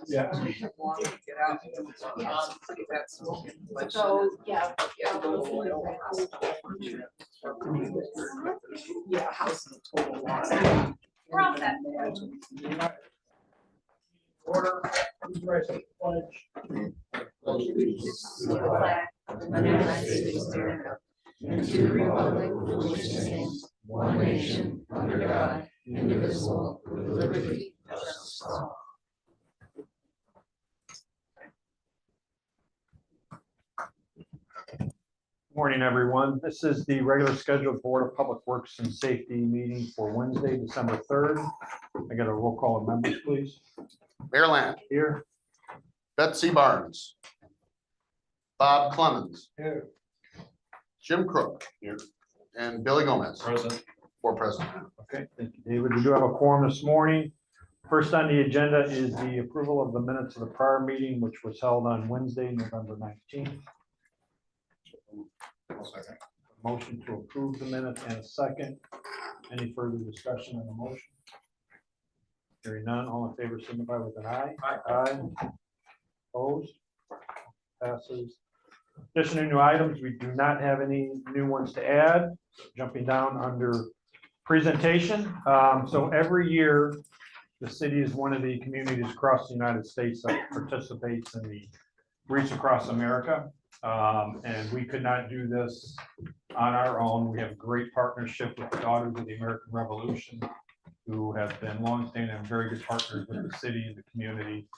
Yeah. Get out. Pretty bad smoking. So, yeah. Yeah, house is a total loss. We're all set. Order, please rise to the pledge. To the flag of the United States of America, and to the republic for which it stands, one nation, under God, indivisible, with liberty and justice for all. Morning, everyone. This is the regular scheduled Board of Public Works and Safety meeting for Wednesday, December 3rd. I got a roll call of members, please. Mayor Land, Here. Betsy Barnes, Bob Clemens, Here. Jim Crook, here, and Billy Gomez, Present. for president. Okay, thank you, David. We do have a quorum this morning. First on the agenda is the approval of the minutes of the prior meeting, which was held on Wednesday, November 19th. Motion to approve the minutes and a second. Any further discussion on the motion? Hearing none, all in favor signify with an aye. Aye. Opposed? Passes. Addition of new items, we do not have any new ones to add. Jumping down under presentation. So every year, the city is one of the communities across the United States that participates in the Reach Across America. And we could not do this on our own. We have a great partnership with the Daughters of the American Revolution, who have been longstanding and very good partners with the city and the community.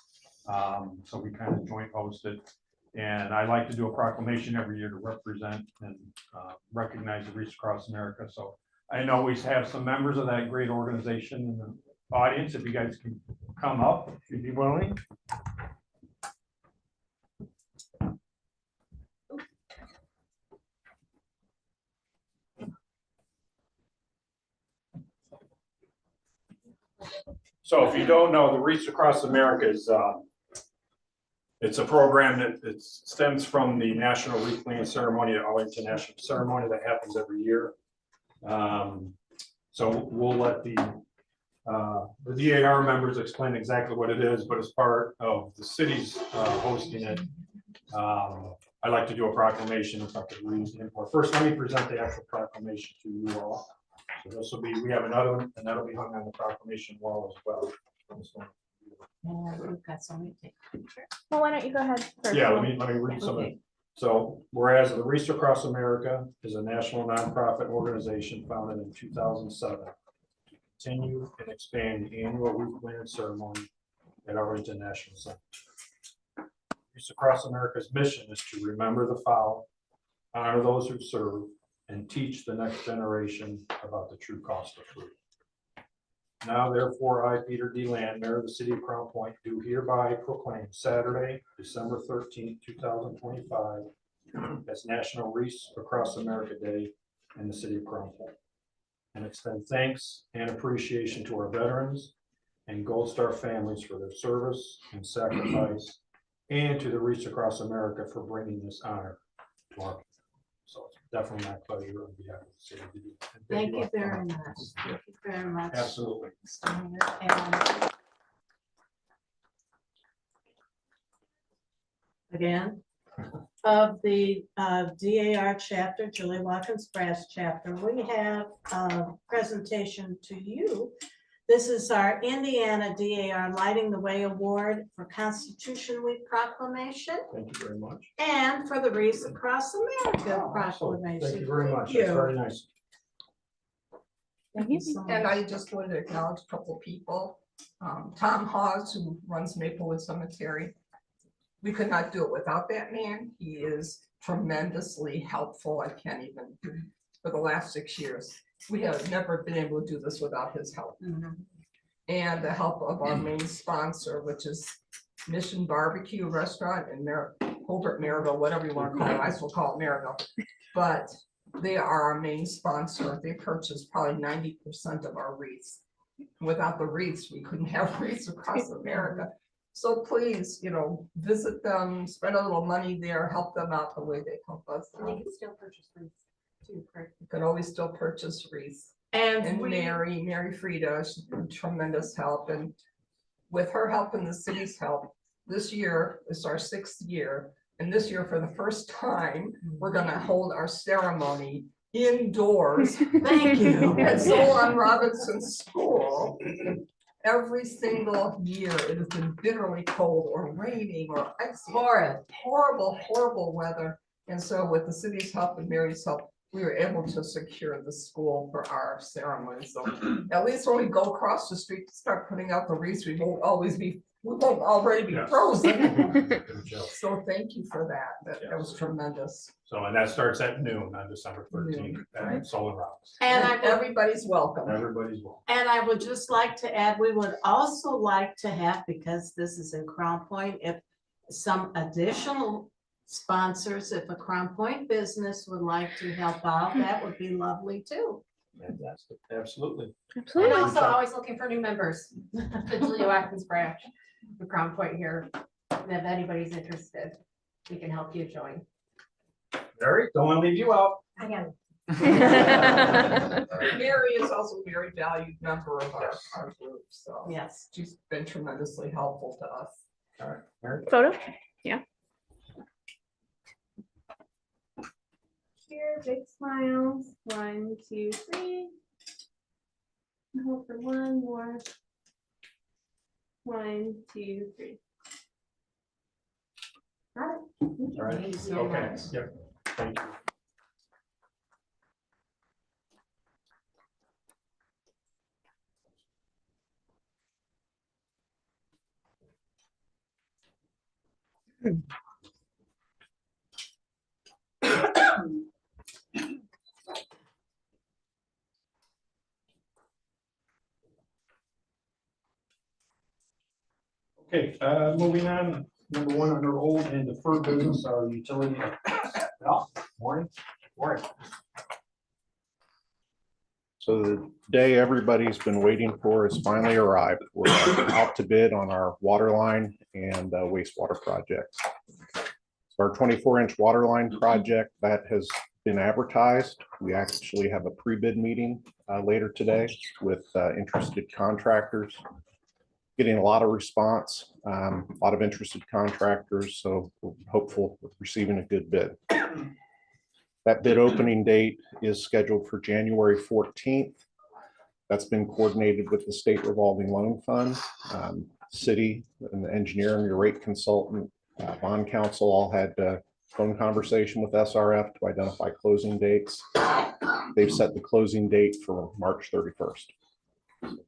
So we kind of joint hosted. And I like to do a proclamation every year to represent and recognize the Reach Across America. So I know we have some members of that great organization in the audience. If you guys can come up, if you'd be willing. So if you don't know, the Reach Across America is it's a program that stems from the National Wreath Laying Ceremony, the Arlington National Ceremony that happens every year. So we'll let the DAR members explain exactly what it is, but as part of the city's hosting it, I'd like to do a proclamation if I could read it. First, let me present the actual proclamation to you all. So this will be, we have another one, and that'll be hung on the proclamation wall as well. We've got so many pictures. Well, why don't you go ahead first? Yeah, let me read some of it. Okay. So whereas the Reach Across America is a national nonprofit organization founded in 2007 to continue and expand the annual wreath laying ceremony at Arlington National Center. Reach Across America's mission is to remember the fallen, honor those who serve, and teach the next generation about the true cost of freedom. Now, therefore, I, Peter D. Land, Mayor of the City of Crown Point, do hereby proclaim Saturday, December 13th, 2025, as National Reach Across America Day in the City of Crown Point, and extend thanks and appreciation to our veterans and Gold Star families for their service and sacrifice, and to the Reach Across America for bringing this honor to our community. So it's definitely my pleasure on behalf of the city. Thank you very much. Thank you very much. Absolutely. And again, of the DAR chapter, Julie Watkins Brass chapter, we have a presentation to you. This is our Indiana DAR Lighting the Way Award for Constitution Week proclamation Thank you very much. and for the Reach Across America proclamation. Thank you very much. Thank That's you. very nice. Thank you so And much. I just wanted to acknowledge a couple of people. Tom Hawes, who runs Maplewood Cemetery. We could not do it without that man. He is tremendously helpful. I can't even, for the last 6 years. We have never been able to do this without his help. Mhm. And the help of our main sponsor, which is Mission Barbecue Restaurant in Hobart, Maryville, whatever you want to call it. I still call it Maryville. But they are our main sponsor. They purchase probably 90% of our wreaths. Without the wreaths, we couldn't have wreaths across America. So please, visit them, spend a little money there, help them out the way they help us. You can still purchase wreaths too, correct? You can always still purchase wreaths. And And we, Mary Frieda, she's been tremendous help, and with her help and the city's help, this year is our 6th year. And this year, for the first time, we're gonna hold our ceremony indoors Thank you. at Solon Robinson School. Every single year, it has been bitterly cold or raining or icy. Horrible, horrible weather. And so with the city's help and Mary's help, we were able to secure the school for our ceremony. So at least when we go across the street to start putting out the wreaths, we won't already be Yes. frozen. Good job. So thank you for that. That was tremendous. So, and that starts at noon on December 13th Noon. at Solon Rouse. And I would, Everybody's welcome. Everybody's welcome. and I would just like to add, we would also like to have, because this is in Crown Point, if some additional sponsors, if a Crown Point business would like to help out, that would be lovely too. Fantastic. Absolutely. I'm also always looking for new members to Julia Watkins branch, the Crown Point here. And if anybody's interested, we can help you join. Mary, don't want to leave you out. Again, Mary is also a very valued member of our group, so Yes. she's been tremendously helpful to us. All right, Mary. Photo? Here, big smiles. 1, 2, 3. Hold for one more. 1, 2, 3. Got it. All right. Thank you so Okay. much. Yep. Thank you. Okay, moving on, number 1 under old and deferred business, our utility. Well, morning. Morning. So the day everybody's been waiting for has finally arrived. We're out to bid on our water line and wastewater projects. So our 24-inch water line project that has been advertised. We actually have a pre-bid meeting later today with interested contractors. Getting a lot of response, a lot of interested contractors, so we're hopeful of receiving a good bid. That bid opening date is scheduled for January 14th. That's been coordinated with the State Revolving Loan Fund, city and the engineer and your rate consultant, bond counsel all had a phone conversation with SRF to identify closing dates. They've set the closing date for March 31st.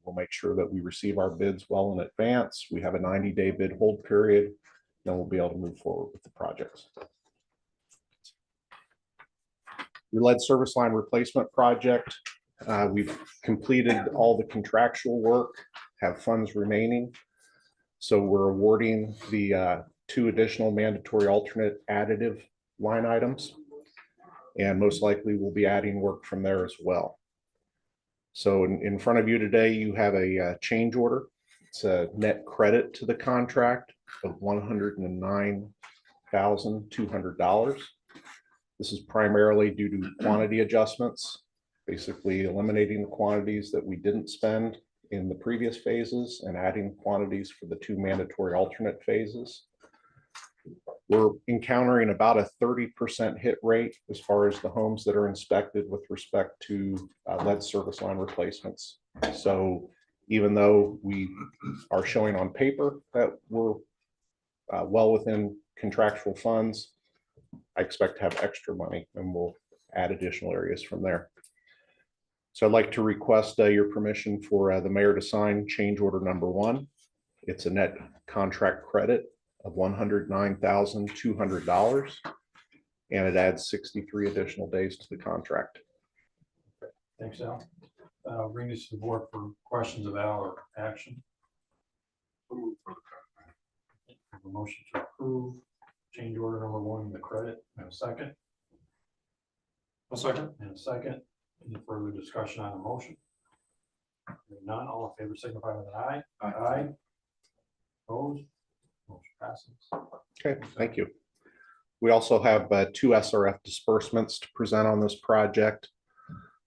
We'll make sure that we receive our bids well in advance. We have a 90-day bid hold period, then we'll be able to move forward with the projects. Your lead service line replacement project, we've completed all the contractual work, have funds remaining. So we're awarding the 2 additional mandatory alternate additive line items. And most likely we'll be adding work from there as well. So in front of you today, you have a change order. It's a net credit to the contract of $109,200. This is primarily due to quantity adjustments, basically eliminating the quantities that we didn't spend in the previous phases and adding quantities for the 2 mandatory alternate phases. We're encountering about a 30% hit rate as far as the homes that are inspected with respect to lead service line replacements. So even though we are showing on paper that we're well within contractual funds, I expect to have extra money and we'll add additional areas from there. So I'd like to request your permission for the mayor to sign change order number 1. It's a net contract credit of $109,200, and it adds 63 additional days to the contract. Thanks, Al. Bring this to the board for questions of Al or action. Have a motion to approve change order number 1, the credit, and a second. A second. And a second. Any further discussion on the motion? Hearing none, all in favor signify with an aye. Aye. Opposed? Motion passes. Okay, thank you. We also have 2 SRF disbursements to present on this project.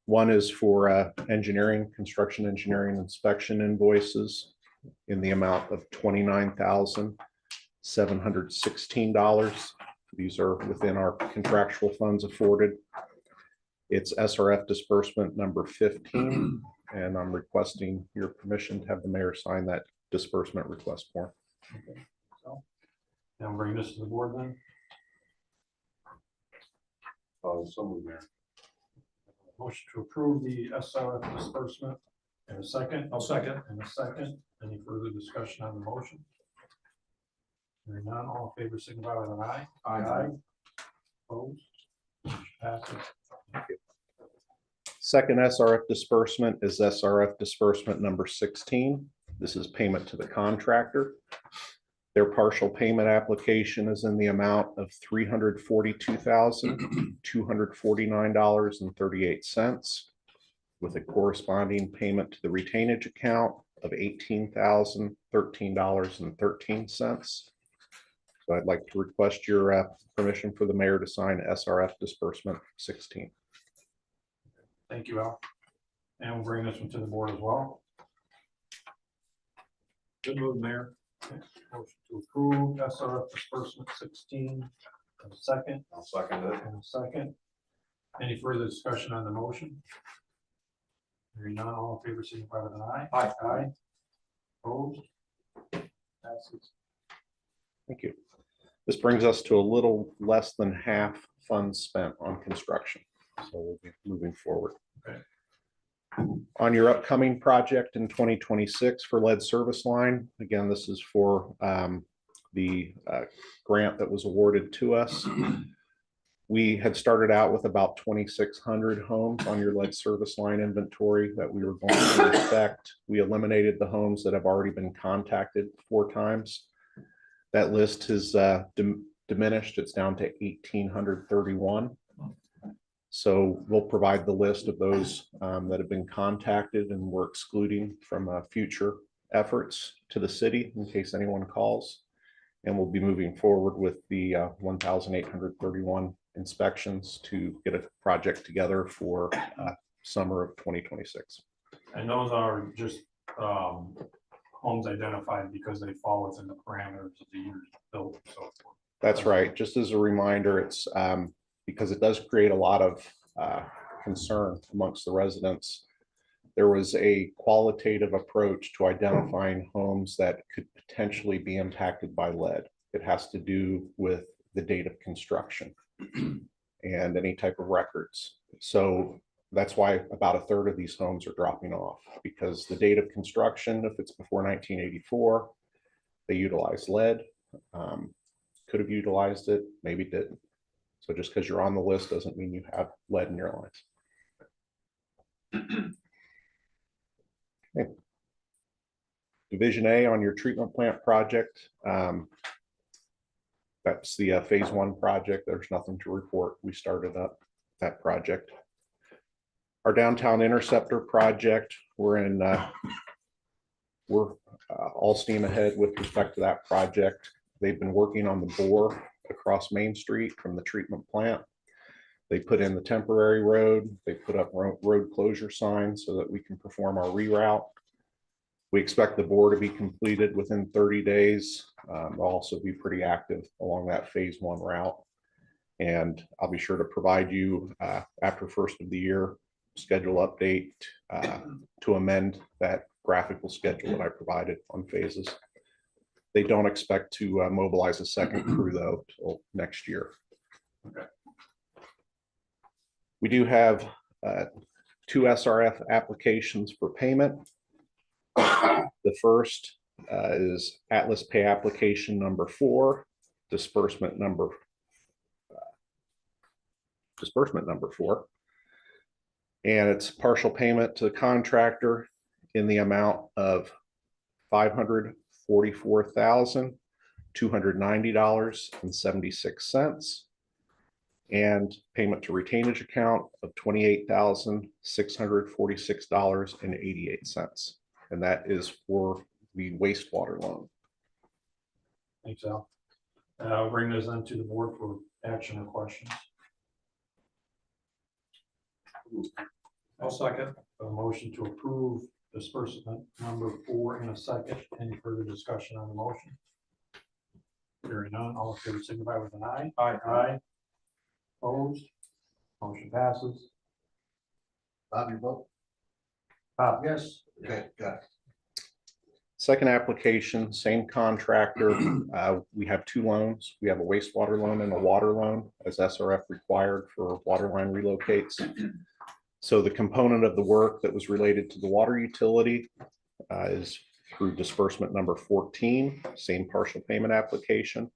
One is for engineering, construction engineering inspection invoices in the amount of $29,716. These are within our contractual funds afforded. It's SRF disbursement number 15, and I'm requesting your permission to have the mayor sign that disbursement request form. Now bring this to the board then. Someone there. Motion to approve the SRF disbursement in a second. I'll second. In a second. Any further discussion on the motion? Hearing none, all in favor, signify with an eye. Aye. Opposed? Motion passes. Second SRF disbursement is SRF disbursement number 16. This is payment to the contractor. Their partial payment application is in the amount of $342,249.38, with a corresponding payment to the retainage account of $18,013.13. So I'd like to request your permission for the mayor to sign SRF disbursement 16. Thank you, Al. And we'll bring this one to the board as well. Good move, Mayor. Motion to approve SRF disbursement 16. And a second. I'll second it. And a second. Any further discussion on the motion? Hearing none, all in favor, signify with an eye. Aye. Aye. Opposed? Passes. Thank you. This brings us to a little less than half funds spent on construction. So we'll be moving forward. Okay. On your upcoming project in 2026 for lead service line, again, this is for the grant that was awarded to us. We had started out with about 2,600 homes on your lead service line inventory that we were going to inspect. We eliminated the homes that have already been contacted 4 times. That list has diminished. It's down to 1,831. So we'll provide the list of those that have been contacted and we're excluding from future efforts to the city in case anyone calls. And we'll be moving forward with the 1,831 inspections to get a project together for summer of 2026. And those are just homes identified because they fall within the parameters of the years built and so forth. That's right. Just as a reminder, it's because it does create a lot of concern amongst the residents. There was a qualitative approach to identifying homes that could potentially be impacted by lead. It has to do with the date of construction and any type of records. So that's why about a third of these homes are dropping off, because the date of construction, if it's before 1984, they utilize lead. Could have utilized it, maybe didn't. So just because you're on the list doesn't mean you have lead in your lines. Okay. Division A on your treatment plant project. That's the phase 1 project. There's nothing to report. We started up that project. Our downtown interceptor project, we're all steam ahead with respect to that project. They've been working on the bore across Main Street from the treatment plant. They put in the temporary road. They put up road closure signs so that we can perform our reroute. We expect the bore to be completed within 30 days. They'll also be pretty active along that phase 1 route. And I'll be sure to provide you after first of the year schedule update to amend that graphical schedule that I provided on phases. They don't expect to mobilize a second crew though till next year. Okay. We do have 2 SRF applications for payment. The first is Atlas Pay application number 4, disbursement number 4. And it's partial payment to the contractor in the amount of $544,290.76, and payment to retainage account of $28,646.88. And that is for the wastewater loan. Thanks, Al. I'll bring those into the board for action or questions. I'll second. A motion to approve disbursement number 4 in a second. Any further discussion on the motion? Hearing none, all in favor signify with an aye. Aye. Opposed? Motion passes. Bob, your vote? Bob? Yes. Okay, got it. Second application, same contractor. We have two loans. We have a wastewater loan and a water loan as SRF required for water line relocates. So the component of the work that was related to the water utility is through disbursement number 14, same partial payment application.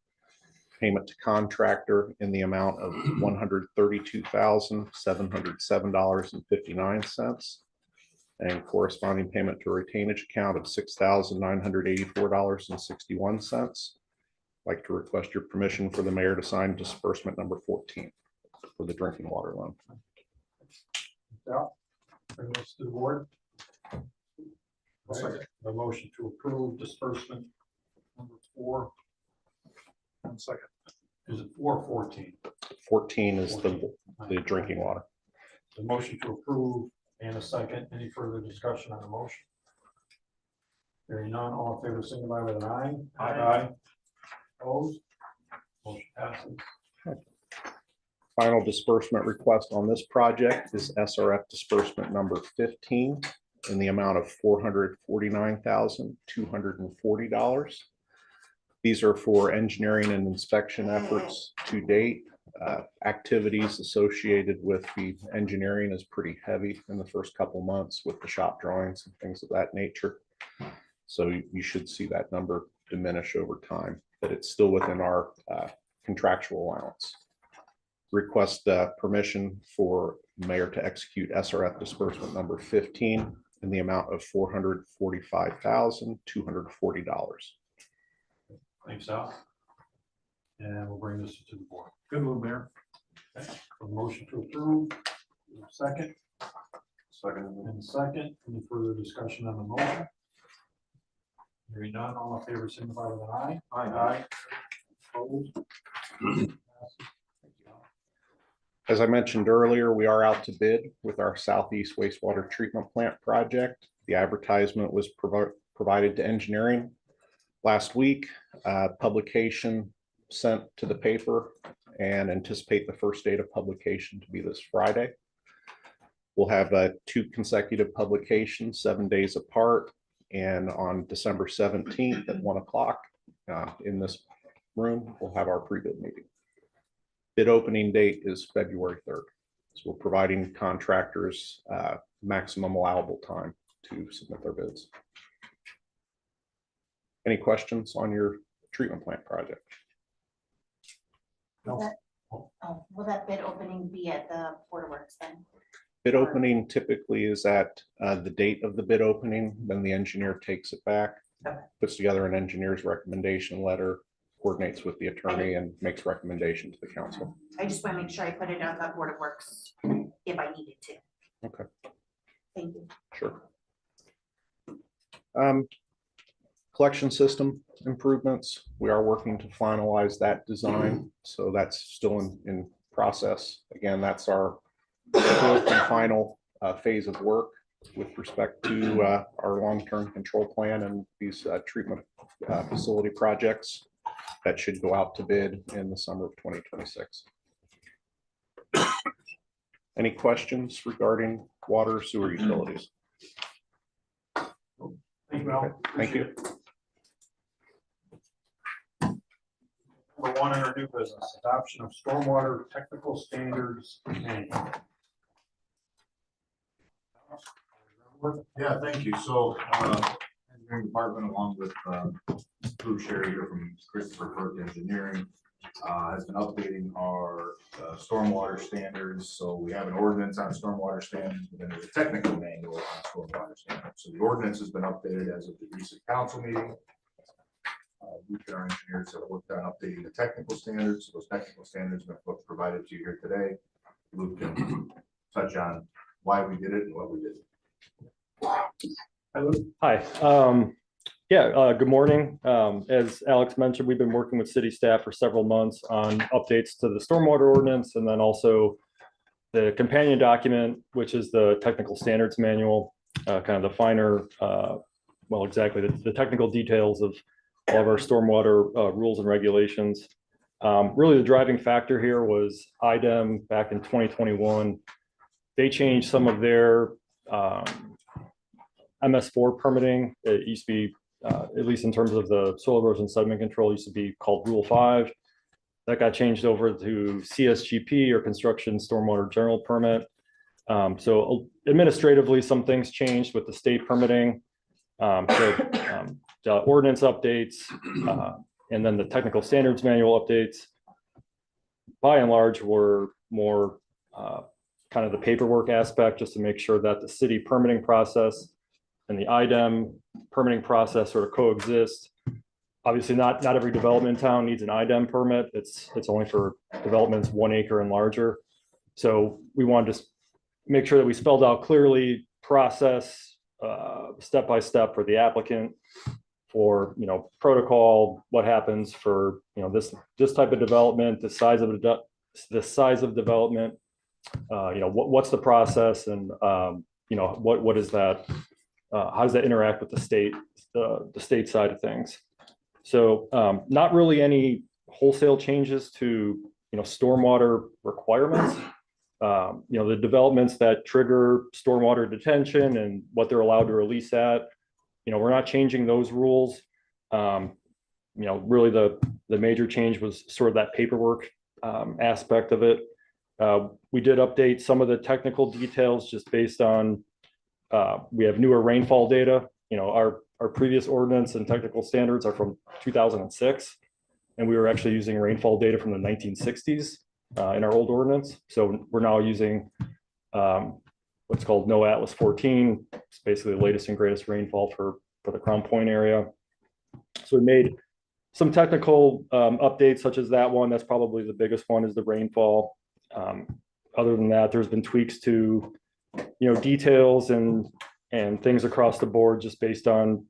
Payment to contractor in the amount of $132,707.59. And corresponding payment to a retainage account of $6,984.61. I'd like to request your permission for the mayor to sign disbursement number 14 for the drinking water loan. Bring this to the board. A motion to approve disbursement number 4. 1 second. Is it 414? 14 is the drinking water. The motion to approve and a second. Any further discussion on the motion? Hearing none, all in favor signify with an aye. Aye. Opposed? Motion passes. Final disbursement request on this project is SRF disbursement number 15 in the amount of $449,240. These are for engineering and inspection efforts to date. Activities associated with the engineering is pretty heavy in the first couple months with the shop drawings and things of that nature. So you should see that number diminish over time, but it's still within our contractual allowance. Request permission for mayor to execute SRF disbursement number 15 in the amount of $445,240. Thanks, Al. And we'll bring this to the board. Good move, Mayor. Okay. A motion to approve. Second. Second. And second. Any further discussion on the motion? Hearing none, all in favor signify with an aye. Aye. Opposed? As I mentioned earlier, we are out to bid with our Southeast Wastewater Treatment Plant project. The advertisement was provided to engineering last week. Publication sent to the paper and anticipate the first date of publication to be this Friday. We'll have 2 consecutive publications, 7 days apart, and on December 17th at 1 o'clock in this room, we'll have our pre-bid meeting. Bid opening date is February 3rd. So we're providing contractors maximum allowable time to submit their bids. Any questions on your treatment plant project? No. Will that bid opening be at the Board of Works then? Bid opening typically is at the date of the bid opening, then the engineer takes it back, puts together an engineer's recommendation letter, coordinates with the attorney and makes recommendation to the council. I just want to make sure I put it on the Board of Works if I needed to. Okay, Thank you. sure. Collection system improvements. We are working to finalize that design. So that's still in process. Again, that's our 4th and final phase of work with respect to our long-term control plan and these treatment facility projects that should go out to bid in the summer of 2026. Any questions regarding water sewer utilities? Thank you, Al. Thank you. Number 1 in our new business, adoption of stormwater technical standards manual. Yeah, thank you. So, engineering department, along with Bruce Sherry here from Christopher Burke Engineering, has been updating our stormwater standards. So we have an ordinance on stormwater standards, but then there's a technical manual on stormwater standards. So the ordinance has been updated as of the recent council meeting. Luke and our engineers have worked on updating the technical standards. So those technical standards have been provided to you here today. Luke can touch on why we did it and what we did. Hi. Good morning. As Alex mentioned, we've been working with city staff for several months on updates to the stormwater ordinance and then also the companion document, which is the technical standards manual. kind of the finer, well, exactly the technical details of all of our stormwater rules and regulations. Really, the driving factor here was IDEM back in 2021. They changed some of their MS4 permitting. It used to be, at least in terms of the soil erosion sediment control, used to be called Rule 5. That got changed over to CSGP, or Construction Stormwater General Permit. So administratively, some things changed with the state permitting. The ordinance updates, and then the technical standards manual updates, by and large, were more kind of the paperwork aspect, just to make sure that the city permitting process and the IDEM permitting process sort of coexist. Obviously, not every development in town needs an IDEM permit. It's only for developments 1 acre and larger. So we wanted to make sure that we spelled out clearly process step by step for the applicant, for protocol, what happens for this type of development, the size of development, what's the process, and what is that, how does that interact with the state side of things. So not really any wholesale changes to stormwater requirements. The developments that trigger stormwater detention and what they're allowed to release at, we're not changing those rules. Really the major change was sort of that paperwork aspect of it. We did update some of the technical details just based on, we have newer rainfall data. Our previous ordinance and technical standards are from 2006, and we were actually using rainfall data from the 1960s in our old ordinance. So we're now using what's called NOAA 14. It's basically the latest and greatest rainfall for the Crown Point area. So we made some technical updates, such as that one. That's probably the biggest one, is the rainfall. Other than that, there's been tweaks to details and things across the board, just based on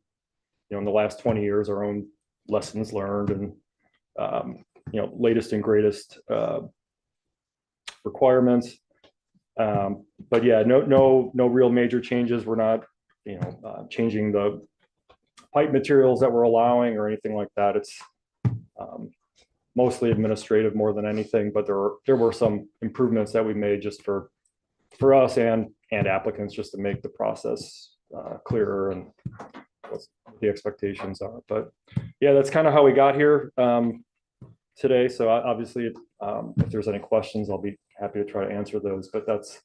in the last 20 years, our own lessons learned and latest and greatest requirements. But yeah, no real major changes. We're not changing the pipe materials that we're allowing or anything like that. It's mostly administrative more than anything, but there were some improvements that we made just for us and applicants, just to make the process clearer and what the expectations are. But yeah, that's kind of how we got here today. So obviously, if there's any questions, I'll be happy to try to answer those. But that's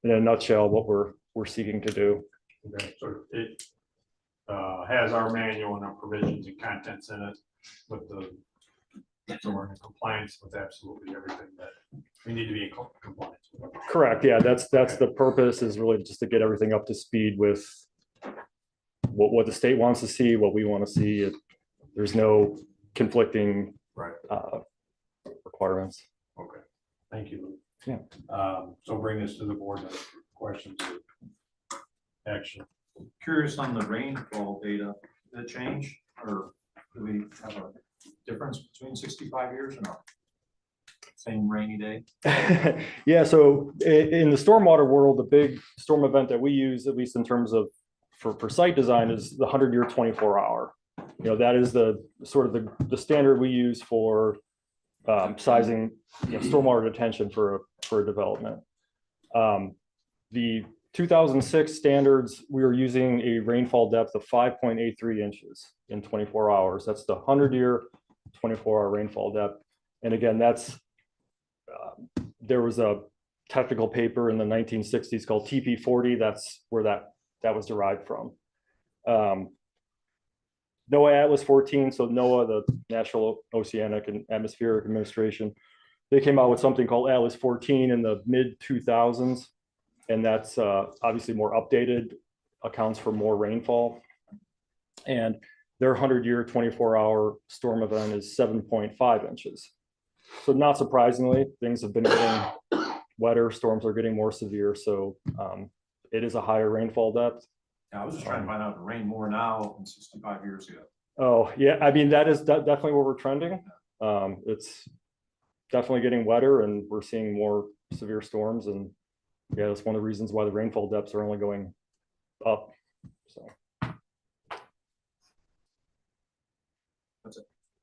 in a nutshell what we're seeking to do. Okay, so it has our manual and our provisions and contents in it, with so we're in compliance with absolutely everything that we need to be in compliance with. Correct. Yeah, that's the purpose, is really just to get everything up to speed with what the state wants to see, what we want to see. There's no conflicting requirements. Okay, thank you. Yeah. So bring this to the board. Questions or action? Curious on the rainfall data, did it change, or do we have a difference between 65 years and not? Same rainy day? Yeah, so in the stormwater world, the big storm event that we use, at least in terms of for site design, is the 100-year 24-hour. That is the sort of the standard we use for sizing stormwater detention for a development. The 2006 standards, we were using a rainfall depth of 5.83 inches in 24 hours. That's the 100-year 24-hour rainfall depth. And again, that's there was a technical paper in the 1960s called TP40. That's where that was derived from. NOAA Atlas 14, so NOAA, the National Oceanic and Atmospheric Administration, they came out with something called Atlas 14 in the mid-2000s, and that's obviously more updated, accounts for more rainfall. And their 100-year 24-hour storm event is 7.5 inches. So not surprisingly, things have been getting wetter, storms are getting more severe, so it is a higher rainfall depth. I was just trying to find out if it rained more now than 65 years ago. Oh, yeah, I mean, that is definitely where we're trending. It's definitely getting wetter, and we're seeing more severe storms, and yeah, that's one of the reasons why the rainfall depths are only going up. So,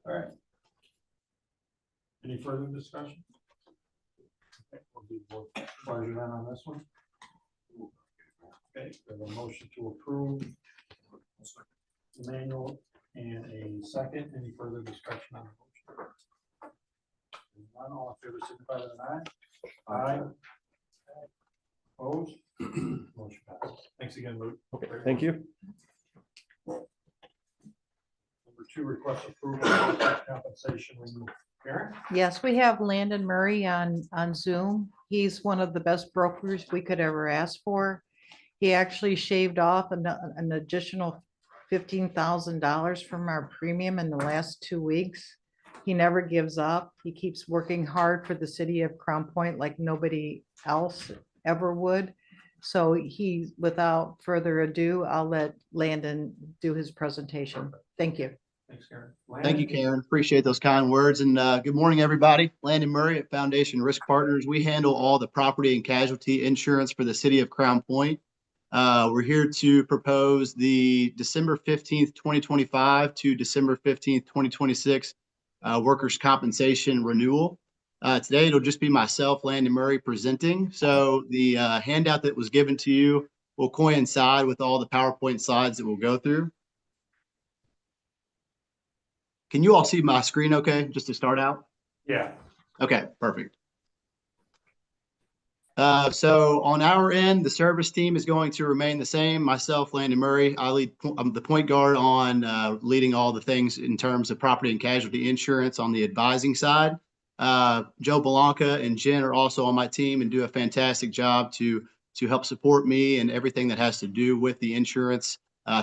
All right. Any further discussion? Okay, we'll do both pleasure then on this one. Okay, we have a motion to approve the manual and a second. Any further discussion on the motion? None, all in favor, signify with an aye. Aye. Opposed? Motion passes. Thanks again, Luke. okay, thank you. Number 2, request approval of workers' compensation renewal. Karen? Yes, we have Landon Murray on Zoom. He's one of the best brokers we could ever ask for. He actually shaved off an additional $15,000 from our premium in the last 2 weeks. He never gives up. He keeps working hard for the city of Crown Point like nobody else ever would. So he, without further ado, I'll let Landon do his presentation. Thank you. Thanks, Karen. Thank you, Karen. Appreciate those kind words. And good morning, everybody. Landon Murray at Foundation Risk Partners. We handle all the property and casualty insurance for the city of Crown Point. We're here to propose the December 15th, 2025 to December 15th, 2026 workers' compensation renewal. Today, it'll just be myself, Landon Murray, presenting. So the handout that was given to you will coincide with all the PowerPoint slides that we'll go through. Can you all see my screen okay, just to start out? Yeah. Okay, perfect. So on our end, the service team is going to remain the same. Myself, Landon Murray, I'm the point guard on leading all the things in terms of property and casualty insurance on the advising side. Joe Belanca and Jen are also on my team and do a fantastic job to help support me and everything that has to do with the insurance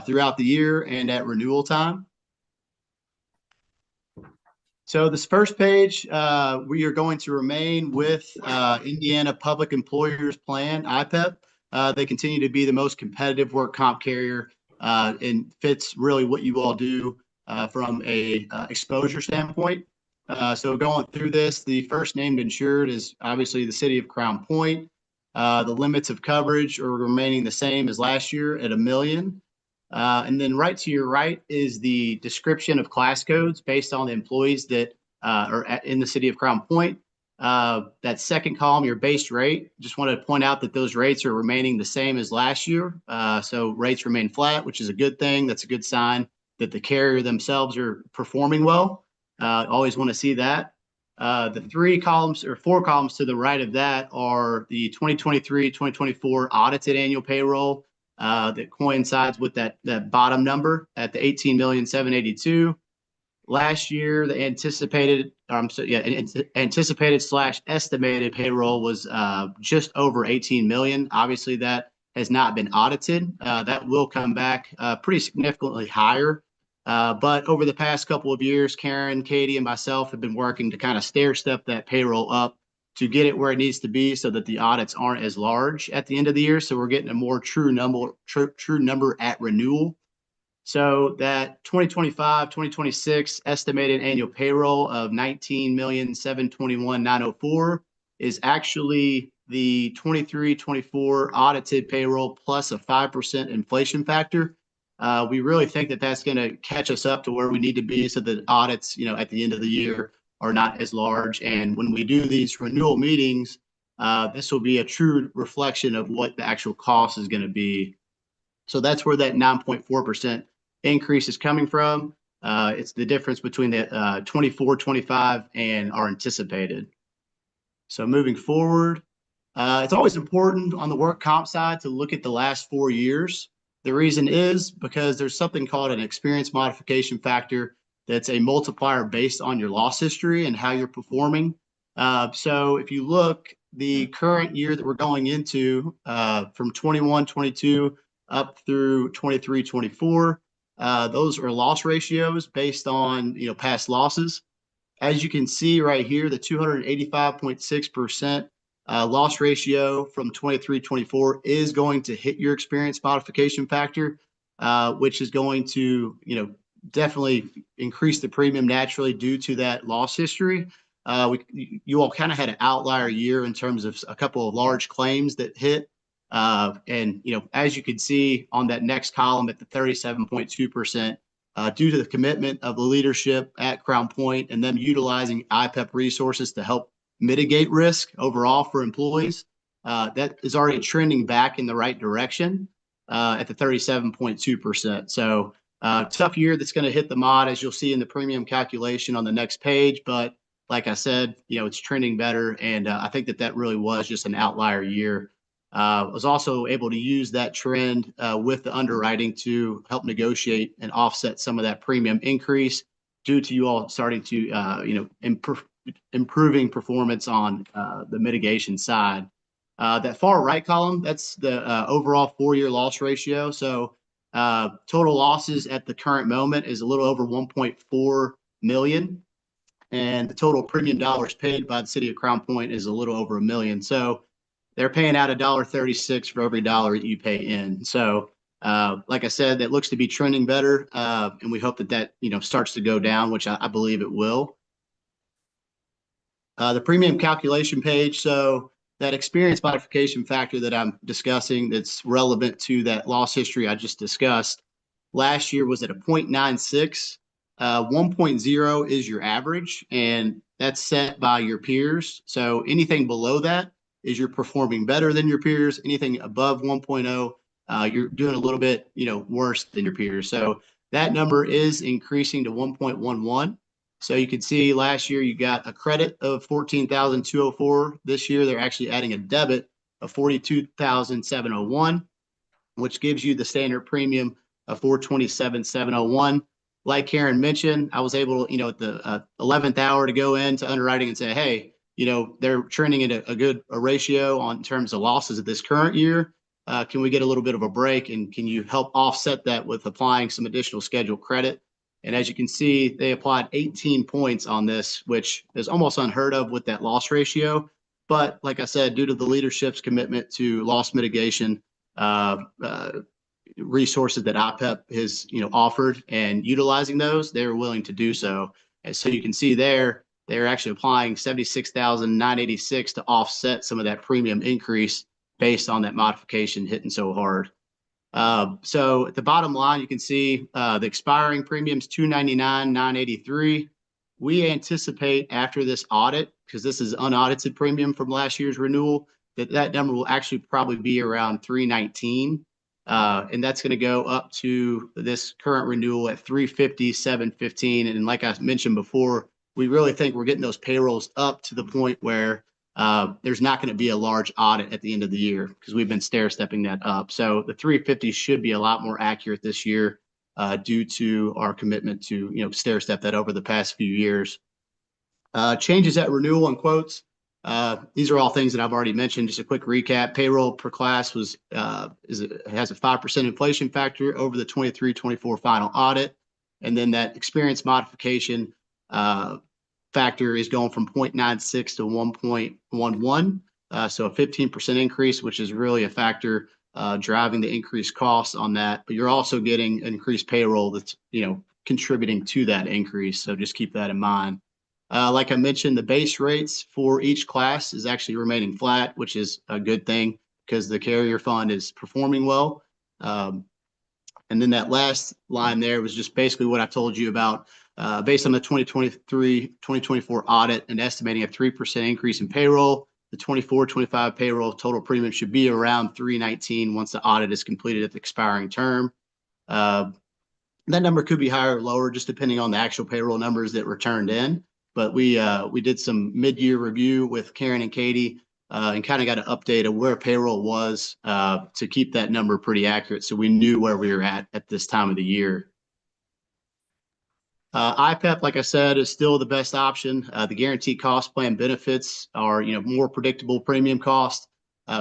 throughout the year and at renewal time. So this first page, we are going to remain with Indiana Public Employers Plan, IPEP. They continue to be the most competitive work comp carrier and fits really what you all do from a exposure standpoint. So going through this, the first named insured is obviously the city of Crown Point. The limits of coverage are remaining the same as last year at $1 million. And then right to your right is the description of class codes based on the employees that are in the city of Crown Point. That second column, your base rate, just wanted to point out that those rates are remaining the same as last year. So rates remain flat, which is a good thing. That's a good sign that the carrier themselves are performing well. Always want to see that. The 3 columns or 4 columns to the right of that are the 2023-2024 audited annual payroll. That coincides with that bottom number at the 18,782,000. Last year, the anticipated / estimated payroll was just over 18 million. Obviously, that has not been audited. That will come back pretty significantly higher. But over the past couple of years, Karen, Katie, and myself have been working to kind of stair step that payroll up to get it where it needs to be so that the audits aren't as large at the end of the year. So we're getting a more true number at renewal. So that 2025-2026 estimated annual payroll of 19,721,904 is actually the 23-24 audited payroll plus a 5% inflation factor. We really think that that's going to catch us up to where we need to be so that audits, at the end of the year are not as large. And when we do these renewal meetings, this will be a true reflection of what the actual cost is going to be. So that's where that 9.4% increase is coming from. It's the difference between the 24-25 and our anticipated. So moving forward, it's always important on the work comp side to look at the last 4 years. The reason is because there's something called an experience modification factor that's a multiplier based on your loss history and how you're performing. So if you look, the current year that we're going into from 21-22 up through 23-24, those are loss ratios based on past losses. As you can see right here, the 285.6% loss ratio from 23-24 is going to hit your experience modification factor, which is going to definitely increase the premium naturally due to that loss history. You all kind of had an outlier year in terms of a couple of large claims that hit And, as you can see on that next column at the 37.2%, due to the commitment of the leadership at Crown Point and them utilizing IPEP resources to help mitigate risk overall for employees, that is already trending back in the right direction at the 37.2%. So tough year that's going to hit the mod, as you'll see in the premium calculation on the next page. But like I said, it's trending better. And I think that really was just an outlier year. Was also able to use that trend with the underwriting to help negotiate and offset some of that premium increase due to you all starting to, improving performance on the mitigation side. That far right column, that's the overall 4-year loss ratio. So total losses at the current moment is a little over 1.4 million. And the total premium dollars paid by the city of Crown Point is a little over $1 million. So they're paying out $1.36 for every dollar that you pay in. So like I said, that looks to be trending better. And we hope that starts to go down, which I believe it will. The premium calculation page. So that experience modification factor that I'm discussing that's relevant to that loss history I just discussed last year was at a 0.96. 1.0 is your average, and that's set by your peers. So anything below that is you're performing better than your peers. Anything above 1.0, you're doing a little bit, worse than your peers. So that number is increasing to 1.11. So you can see last year you got a credit of 14,204. This year they're actually adding a debit of 42,701, which gives you the standard premium of 427,701. Like Karen mentioned, I was able to, at the 11th hour to go into underwriting and say, hey, they're trending at a good ratio in terms of losses of this current year. Can we get a little bit of a break, and can you help offset that with applying some additional scheduled credit? And as you can see, they applied 18 points on this, which is almost unheard of with that loss ratio. But like I said, due to the leadership's commitment to loss mitigation, resources that IPEP has offered and utilizing those, they're willing to do so. And so you can see there, they're actually applying 76,986 to offset some of that premium increase based on that modification hitting so hard. So at the bottom line, you can see the expiring premiums 299,983. We anticipate after this audit, because this is unaudited premium from last year's renewal, that number will actually probably be around 319. And that's going to go up to this current renewal at 350,715. And like I mentioned before, we really think we're getting those payrolls up to the point where there's not going to be a large audit at the end of the year, because we've been stair stepping that up. So the 350 should be a lot more accurate this year due to our commitment to stair step that over the past few years. Changes at renewal and quotes. These are all things that I've already mentioned. Just a quick recap: payroll per class has a 5% inflation factor over the 23-24 final audit, and then that experience modification factor is going from 0.96 to 1.11. So a 15% increase, which is really a factor driving the increased costs on that. But you're also getting increased payroll that's contributing to that increase. So just keep that in mind. Like I mentioned, the base rates for each class is actually remaining flat, which is a good thing because the carrier fund is performing well. And then that last line there was just basically what I told you about. Based on the 2023-2024 audit and estimating a 3% increase in payroll, the 24-25 payroll total premium should be around 319 once the audit is completed at the expiring term. That number could be higher or lower just depending on the actual payroll numbers that were turned in. But we did some mid-year review with Karen and Katie and kind of got an update of where payroll was to keep that number pretty accurate, so we knew where we were at this time of the year. IPEP, like I said, is still the best option. The guaranteed cost plan benefits are, more predictable premium cost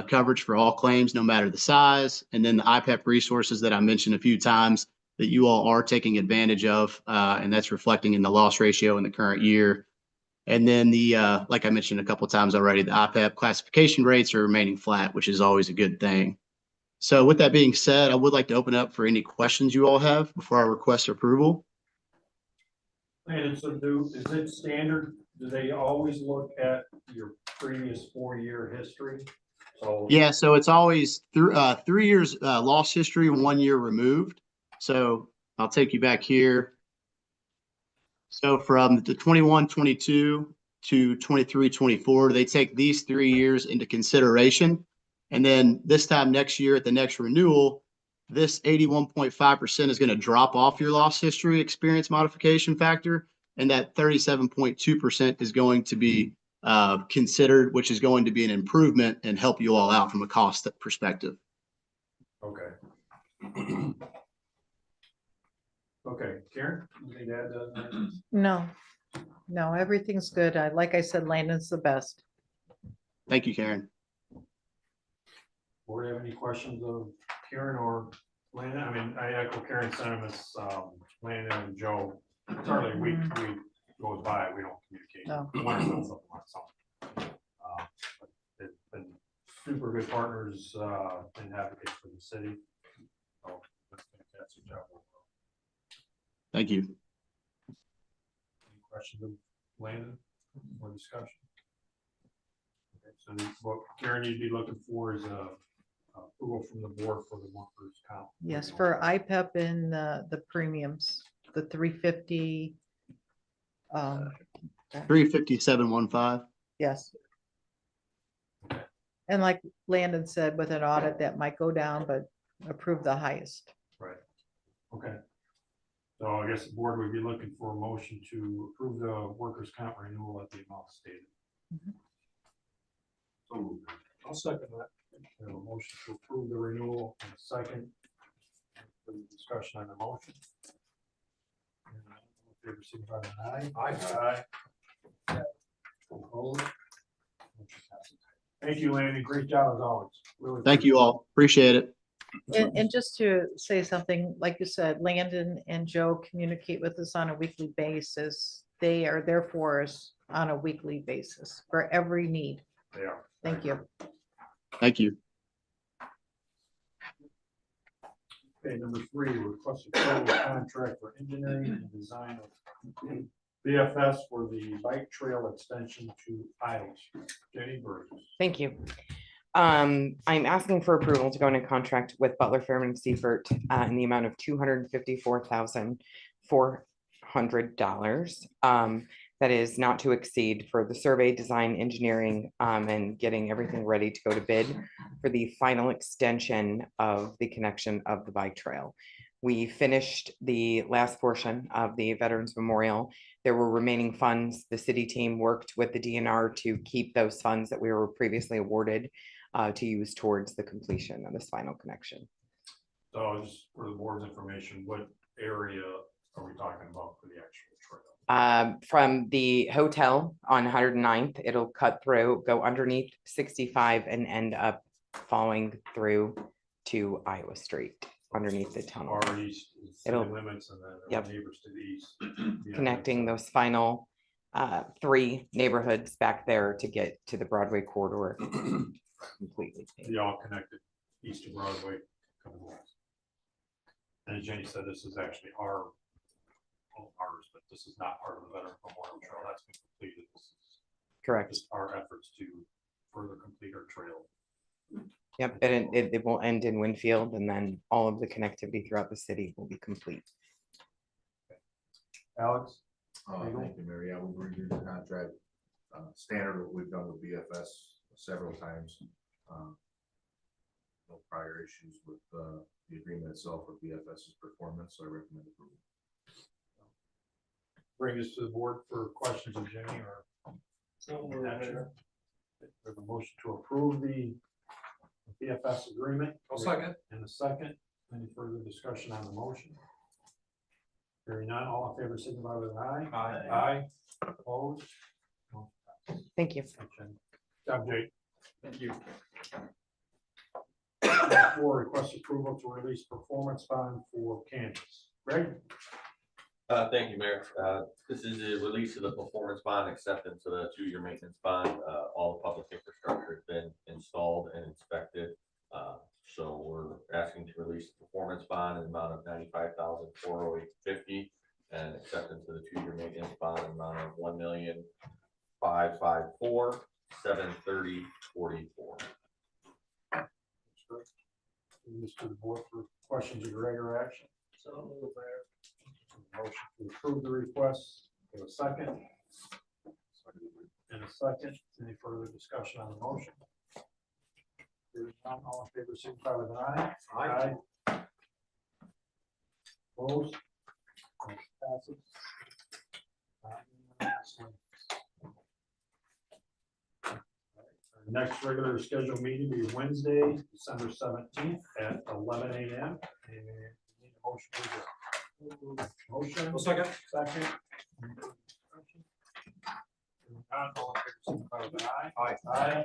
coverage for all claims, no matter the size. And then the IPEP resources that I mentioned a few times that you all are taking advantage of, and that's reflecting in the loss ratio in the current year. And then the, like I mentioned a couple of times already, the IPEP classification rates are remaining flat, which is always a good thing. So with that being said, I would like to open up for any questions you all have before I request approval. And so is it standard? Do they always look at your previous 4-year history? So. Yeah, so it's always through 3 years loss history, 1 year removed. So I'll take you back here. So from the 21-22 to 23-24, they take these 3 years into consideration. And then this time next year at the next renewal, this 81.5% is going to drop off your loss history experience modification factor. And that 37.2% is going to be considered, which is going to be an improvement and help you all out from a cost perspective. Okay. Okay, Karen, anything to add to that? No, no, everything's good. Like I said, Landon's the best. Thank you, Karen. Board have any questions of Karen or Landon? I mean, I echo Karen's sentiments, Landon and Joe. It's hardly a week goes by, we don't communicate. No. One or something like something. But they've been super good partners, and advocates for the city. So, that's a fantastic job. Thank you. Any questions of Landon or discussion? Okay, so what Karen, you'd be looking for is a approval from the board for the workers' comp. Yes, for IPEP and the premiums, the 350. 357.15. Yes. And like Landon said, with an audit that might go down, but approve the highest. Right. Okay. So I guess the board would be looking for a motion to approve the workers' comp renewal at the amount stated. So I'll second that. We have a motion to approve the renewal and a second. For the discussion on the motion. Favor signify by an aye. Aye. Opposed? Motion passes. Thank you, Lanny. Great job as always. Really Thank you all. Appreciate it. And just to say something, like you said, Landon and Joe communicate with us on a weekly basis. They are there for us on a weekly basis for every need. They are. Thank you. Thank you. Okay, number 3, request a total contract for engineering and design of BFS for the bike trail extension to Isles. Jenny Burgess. Thank you. I'm asking for approval to go into contract with Butler Fairman Seifert in the amount of $254,400. That is not to exceed for the survey, design, engineering, and getting everything ready to go to bid for the final extension of the connection of the bike trail. We finished the last portion of the Veterans Memorial. There were remaining funds. The city team worked with the DNR to keep those funds that we were previously awarded to use towards the completion of this final connection. So just for the board's information, what area are we talking about for the actual trail? From the hotel on 109th, it'll cut through, go underneath 65 and end up following through to Iowa Street underneath the tunnel. Far east, It'll limits, and then Yep. neighbors to the east. Yeah, connecting those final 3 neighborhoods back there to get to the Broadway corridor completely. They all connected east of Broadway. And as Jenny said, this is actually ours, but this is not part of the Veteran Memorial Trail. That's been completed. This is Correct. just our efforts to further complete our trail. Yep, and it will end in Winfield, and then all of the connectivity throughout the city will be complete. Alex? Thank you, Mary. Yeah, we've reviewed the contract. Standard what we've done with BFS several times. No prior issues with the agreement itself or BFS's performance, so I recommend approval. Bring this to the board for questions of Jenny or. We have a motion to approve the BFS agreement. I'll second. In a second, any further discussion on the motion? Hearing none, all in favor, signify with an aye. Aye. Aye. Opposed? Thank you. Good job, Jake. Thank you. 4, request approval to release performance bond for Kansas. Greg? Thank you, Mayor. This is a release of the performance bond acceptance of the 2-year maintenance bond. All the public infrastructure has been installed and inspected. So we're asking to release the performance bond in the amount of $95,408.50 and acceptance of the 2-year maintenance bond in the amount of $1,554,730.44. This to the board for questions of regular action. So moved, Mayor. Motion to approve the request. For a second. And a second. Any further discussion on the motion? Hearing none, all in favor, signify with an eye. Aye. Opposed? Motion passes. Our next regular scheduled meeting will be Wednesday, December 17th at 11 a.m. And we need a motion to adjourn. Motion. Second. Second. Hearing none, all in favor, signify with an eye. Aye.